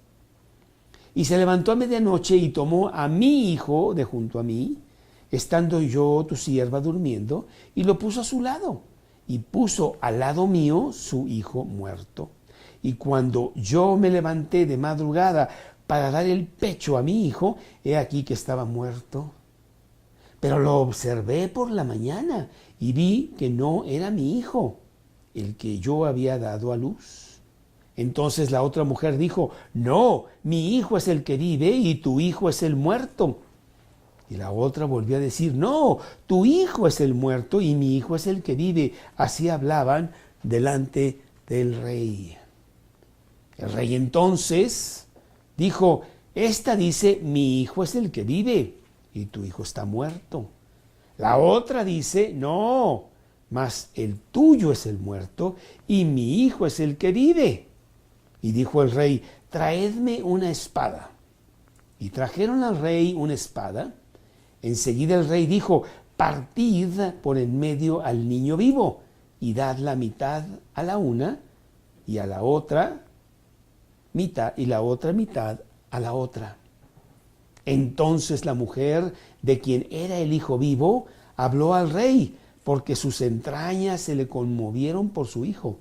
Y se levantó a medianoche y tomó a mi hijo de junto a mí, estando yo, tu sierva, durmiendo, y lo puso a su lado. Y puso al lado mío su hijo muerto. Y cuando yo me levanté de madrugada para dar el pecho a mi hijo, he aquí que estaba muerto. Pero lo observé por la mañana y vi que no era mi hijo, el que yo había dado a luz. Entonces la otra mujer dijo: no, mi hijo es el que vive y tu hijo es el muerto. Y la otra volvió a decir: no, tu hijo es el muerto y mi hijo es el que vive. Así hablaban delante del rey. El rey entonces dijo: esta dice: mi hijo es el que vive y tu hijo está muerto. La otra dice: no, mas el tuyo es el muerto y mi hijo es el que vive. Y dijo el rey: traedme una espada. Y trajeron al rey una espada. Enseguida el rey dijo: partid por en medio al niño vivo y dad la mitad a la una y a la otra mitad y la otra mitad a la otra. Entonces la mujer de quien era el hijo vivo habló al rey, porque sus entrañas se le conmovieron por su hijo.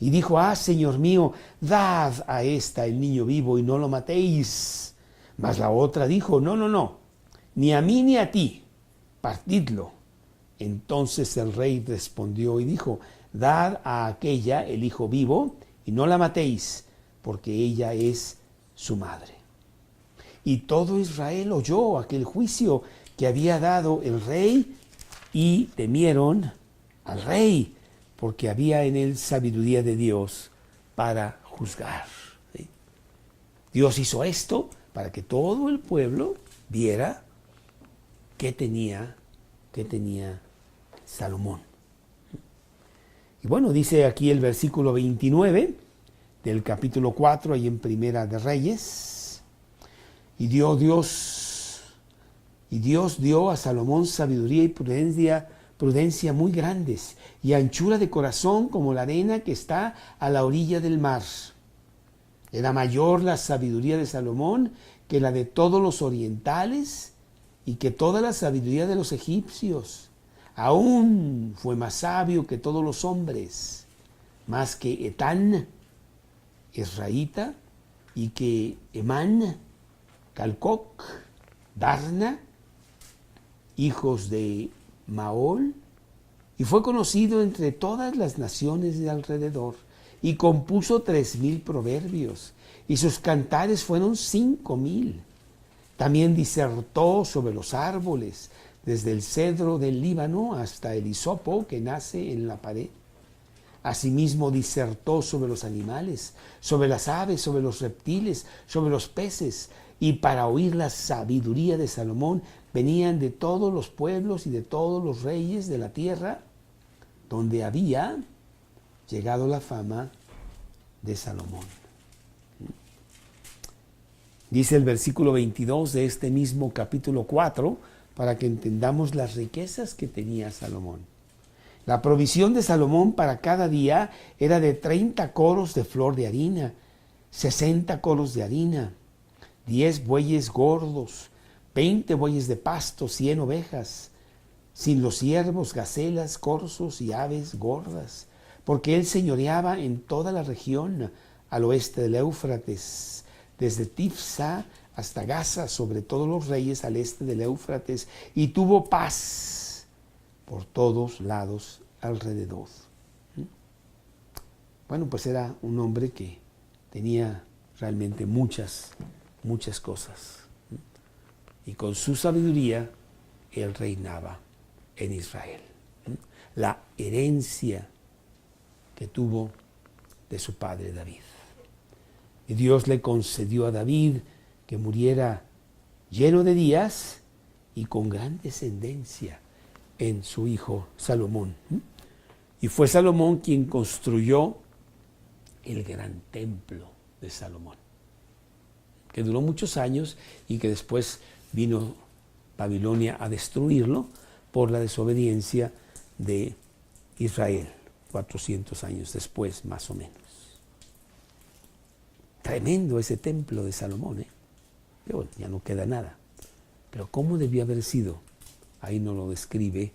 Y dijo: señor mío, dad a esta el niño vivo y no lo matéis. Mas la otra dijo: no, ni a mí ni a ti, partidlo. Entonces el rey respondió y dijo: dad a aquella el hijo vivo y no la matéis, porque ella es su madre. Y todo Israel oyó aquel juicio que había dado el rey y temieron al rey, porque había en él sabiduría de Dios para juzgar. ¿Sí? Dios hizo esto para que todo el pueblo viera qué tenía Salomón. Y bueno, dice aquí el versículo 29 del capítulo 4, ahí en Primera de Reyes. Y Dios dio a Salomón sabiduría y prudencia muy grandes, y anchura de corazón como la arena que está a la orilla del mar. Era mayor la sabiduría de Salomón que la de todos los orientales y que toda la sabiduría de los egipcios. Aún fue más sabio que todos los hombres, más que Etán, Esraíta, y que Emán, Calcoc, Darna, hijos de Maol, y fue conocido entre todas las naciones de alrededor, y compuso 3000 proverbios, y sus cantares fueron 5000. También disertó sobre los árboles, desde el cedro del Líbano hasta el hisopo que nace en la pared. Asimismo disertó sobre los animales, sobre las aves, sobre los reptiles, sobre los peces, y para oír la sabiduría de Salomón venían de todos los pueblos y de todos los reyes de la tierra, donde había llegado la fama de Salomón. Dice el versículo 22 de este mismo capítulo 4, para que entendamos las riquezas que tenía Salomón. La provisión de Salomón para cada día era de 30 coros de flor de harina, 60 coros de harina, 10 bueyes gordos, 20 bueyes de pasto, 100 ovejas, sin los ciervos, gacelas, corzos y aves gordas, porque él señoreaba en toda la región al oeste del Éufrates, desde Tifsa hasta Gaza, sobre todos los reyes al este del Éufrates, y tuvo paz por todos lados alrededor. Bueno, pues era un hombre que tenía realmente muchas cosas. Y con su sabiduría, él reinaba en Israel. La herencia que tuvo de su padre David. Y Dios le concedió a David que muriera lleno de días y con gran descendencia en su hijo Salomón. Y fue Salomón quien construyó el gran templo de Salomón, que duró muchos años y que después vino Babilonia a destruirlo por la desobediencia de Israel, 400 años después, más o menos. Tremendo ese templo de Salomón, Pero bueno, ya no queda nada. Pero ¿cómo debió haber sido? Ahí no lo describe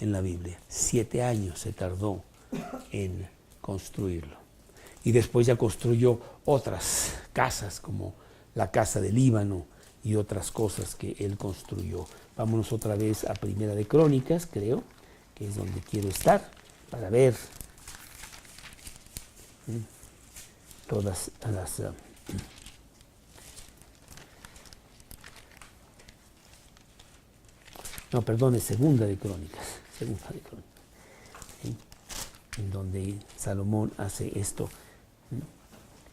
en la Biblia. 7 años se tardó en construirlo. Y después ya construyó otras casas, como la casa del Líbano y otras cosas que él construyó. Vámonos otra vez a Primera de Crónicas, creo, que es donde quiero estar, para ver todas las... no, perdón, es Segunda de Crónicas, ¿sí? En donde Salomón hace esto,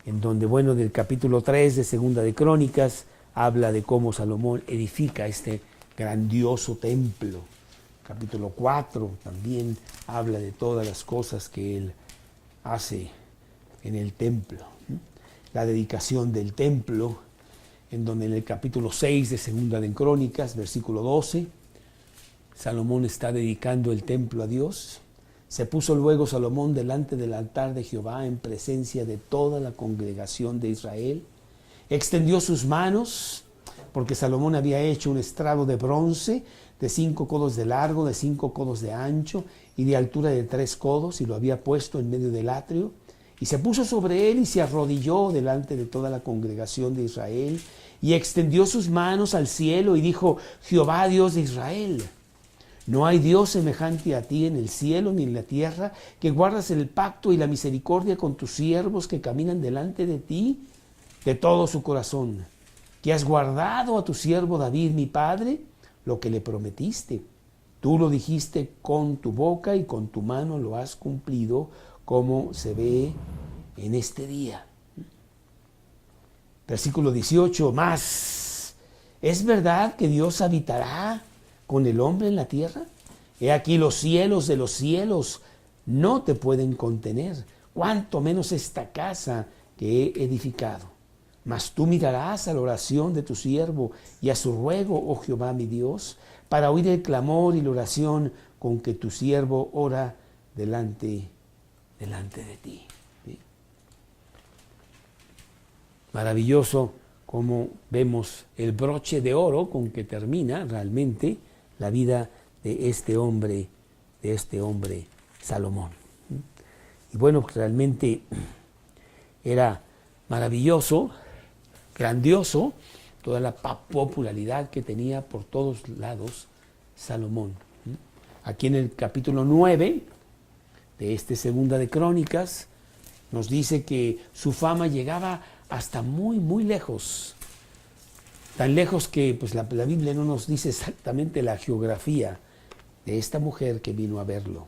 en donde, bueno, del capítulo 3 de Segunda de Crónicas, habla de cómo Salomón edifica este grandioso templo. Capítulo 4 también habla de todas las cosas que él hace en el templo. La dedicación del templo, en donde en el capítulo 6 de Segunda de Crónicas, versículo 12, Salomón está dedicando el templo a Dios. Se puso luego Salomón delante del altar de Jehová en presencia de toda la congregación de Israel. Extendió sus manos, porque Salomón había hecho un estrado de bronce de 5 codos de largo, de 5 codos de ancho y de altura de 3 codos, y lo había puesto en medio del atrio. Y se puso sobre él y se arrodilló delante de toda la congregación de Israel y extendió sus manos al cielo y dijo: Jehová, Dios de Israel, no hay Dios semejante a ti en el cielo ni en la tierra, que guardas el pacto y la misericordia con tus siervos que caminan delante de ti de todo su corazón, que has guardado a tu siervo David, mi padre, lo que le prometiste. Tú lo dijiste con tu boca y con tu mano lo has cumplido, como se ve en este día. Versículo 18, más, ¿es verdad que Dios habitará con el hombre en la tierra? He aquí los cielos de los cielos no te pueden contener, cuanto menos esta casa que he edificado. Mas tú mirarás a la oración de tu siervo y a su ruego, oh Jehová mi Dios, para oír el clamor y la oración con que tu siervo ora delante de ti. ¿Sí? Maravilloso como vemos el broche de oro con que termina realmente la vida de este hombre Salomón. Y bueno, realmente era maravilloso, grandioso, toda la popularidad que tenía por todos lados Salomón. Aquí en el capítulo 9 de segunda de Crónicas nos dice que su fama llegaba hasta muy, muy lejos. Tan lejos que pues, la Biblia no nos dice exactamente la geografía de esta mujer que vino a verlo.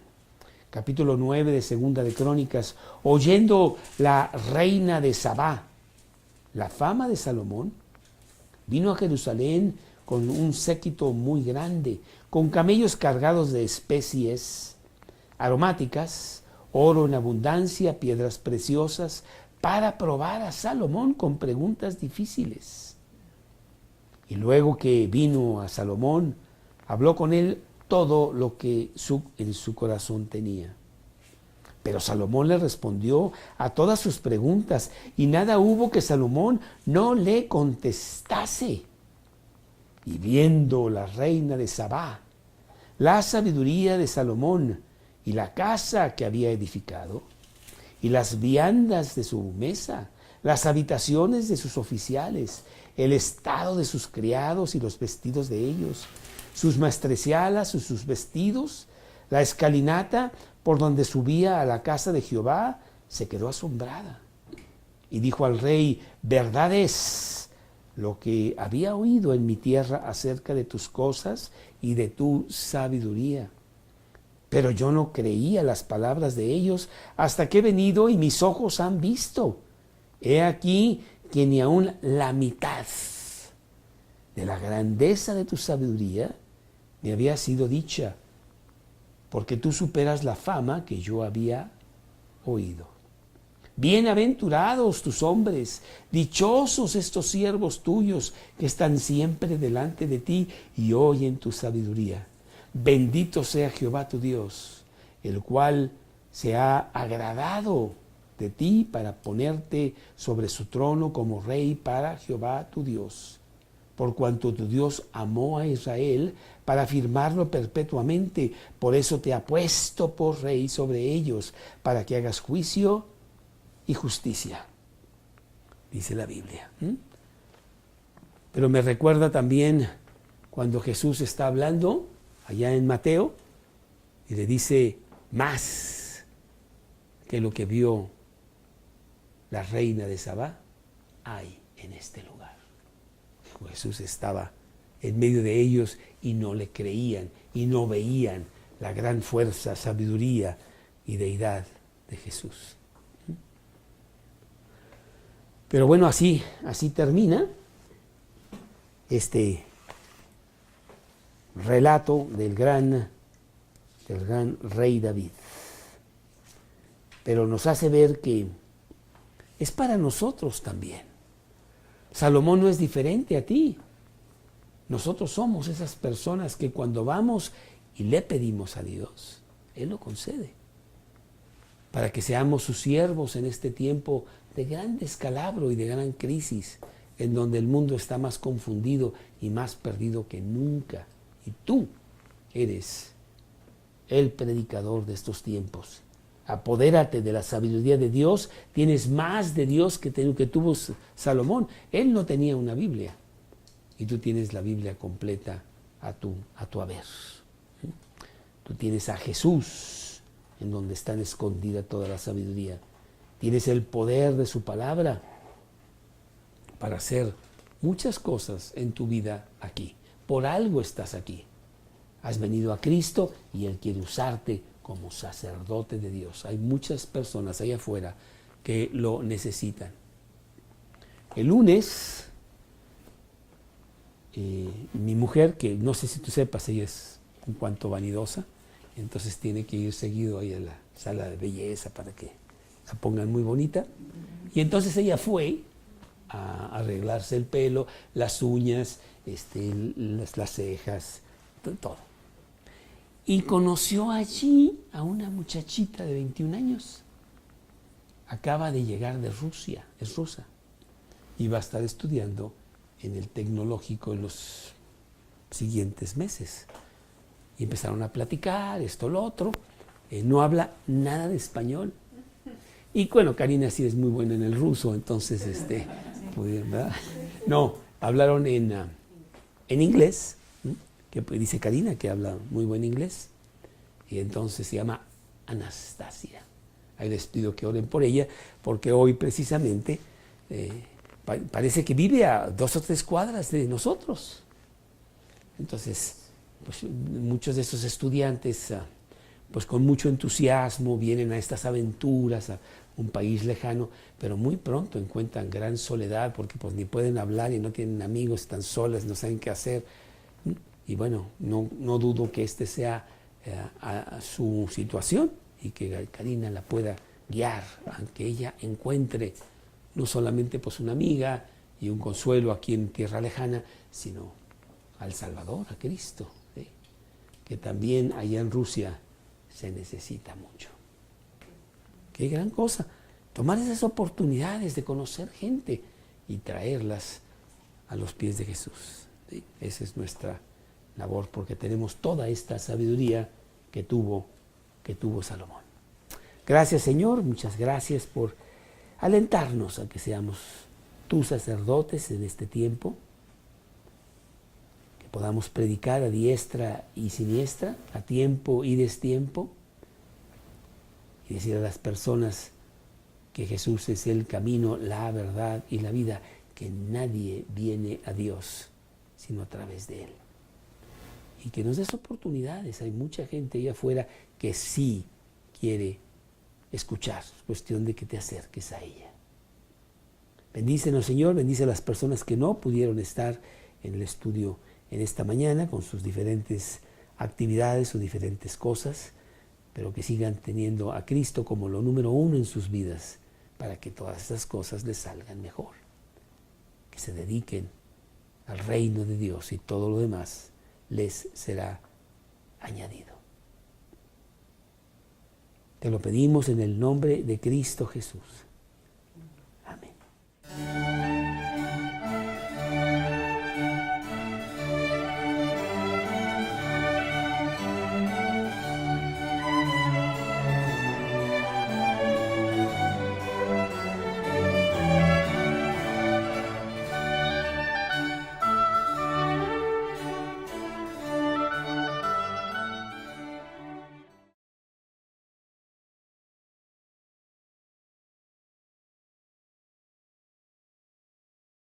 Capítulo 9 de segunda de Crónicas, oyendo la reina de Sabá la fama de Salomón, vino a Jerusalén con un séquito muy grande, con camellos cargados de especies aromáticas, oro en abundancia, piedras preciosas, para probar a Salomón con preguntas difíciles. Y luego que vino a Salomón, habló con él todo lo que en su corazón tenía. Pero Salomón le respondió a todas sus preguntas, y nada hubo que Salomón no le contestase. Y viendo la reina de Sabá la sabiduría de Salomón y la casa que había edificado, y las viandas de su mesa, las habitaciones de sus oficiales, el estado de sus criados y los vestidos de ellos, sus maestrescialas y sus vestidos, la escalinata por donde subía a la casa de Jehová, se quedó asombrada. Y dijo al rey, verdad es lo que había oído en mi tierra acerca de tus cosas y de tu sabiduría. Pero yo no creía las palabras de ellos hasta que he venido y mis ojos han visto. He aquí que ni aun la mitad de la grandeza de tu sabiduría me había sido dicha, porque tú superas la fama que yo había oído. Bienaventurados tus hombres, dichosos estos siervos tuyos que están siempre delante de ti y oyen tu sabiduría. Bendito sea Jehová tu Dios, el cual se ha agradado de ti para ponerte sobre su trono como rey para Jehová tu Dios. Por cuanto tu Dios amó a Israel para afirmarlo perpetuamente, por eso te ha puesto por rey sobre ellos, para que hagas juicio y justicia, dice la Biblia. Pero me recuerda también cuando Jesús está hablando allá en Mateo y le dice más que lo que vio la reina de Sabá hay en este lugar. Jesús estaba en medio de ellos y no le creían y no veían la gran fuerza, sabiduría y deidad de Jesús. Pero bueno, así termina este relato del gran rey David. Pero nos hace ver que es para nosotros también. Salomón no es diferente a ti. Nosotros somos esas personas que cuando vamos y le pedimos a Dios, Él lo concede. Para que seamos sus siervos en este tiempo de gran descalabro y de gran crisis, en donde el mundo está más confundido y más perdido que nunca. Y tú eres el predicador de estos tiempos. Apodérate de la sabiduría de Dios. Tienes más de Dios que tuvo Salomón. Él no tenía una Biblia y tú tienes la Biblia completa a tu haber. Tú tienes a Jesús, en donde está escondida toda la sabiduría. Tienes el poder de su palabra para hacer muchas cosas en tu vida aquí. Por algo estás aquí. Has venido a Cristo y Él quiere usarte como sacerdote de Dios. Hay muchas personas allá afuera que lo necesitan. El lunes, mi mujer, que no sé si tú sepas, ella es un cuanto vanidosa, entonces tiene que ir seguido ahí a la sala de belleza para que la pongan muy bonita. Y entonces ella fue a arreglarse el pelo, las uñas, las cejas, todo. Y conoció allí a una muchachita de 21 años. Acaba de llegar de Rusia, es rusa. Y va a estar estudiando en el tecnológico en los siguientes meses. Y empezaron a platicar, esto, lo otro. No habla nada de español. Y bueno, Karina sí es muy buena en el ruso, entonces, ¿verdad? No, hablaron en inglés, que dice Karina que habla muy buen inglés. Y entonces se llama Anastasia. Ahí les pido que oren por ella, porque hoy precisamente parece que vive a 2 o 3 cuadras de nosotros. Entonces, pues, muchos de esos estudiantes, pues con mucho entusiasmo, vienen a estas aventuras, a un país lejano, pero muy pronto encuentran gran soledad, porque pues ni pueden hablar y no tienen amigos, están solas, no saben qué hacer. Y bueno, no dudo que sea a su situación y que Karina la pueda guiar, aunque ella encuentre no solamente pues una amiga y un consuelo aquí en tierra lejana, sino al Salvador, a Cristo, ¿sí? Que también allá en Rusia se necesita mucho. Qué gran cosa, tomar esas oportunidades de conocer gente y traerlas a los pies de Jesús, ¿sí? Esa es nuestra labor, porque tenemos toda esta sabiduría que tuvo Salomón. Gracias, Señor, muchas gracias por alentarnos a que seamos tus sacerdotes en este tiempo, que podamos predicar a diestra y siniestra, a tiempo y destiempo, y decir a las personas que Jesús es el camino, la verdad y la vida, que nadie viene a Dios sino a través de Él. Y que nos des oportunidades. Hay mucha gente allá afuera que sí quiere escuchar. Es cuestión de que te acerques a ella. Bendícenos, Señor, bendice a las personas que no pudieron estar en el estudio en esta mañana con sus diferentes actividades o diferentes cosas, pero que sigan teniendo a Cristo como lo número 1 en sus vidas, para que todas esas cosas les salgan mejor. Que se dediquen al reino de Dios y todo lo demás les será añadido. Te lo pedimos en el nombre de Cristo Jesús. Amén.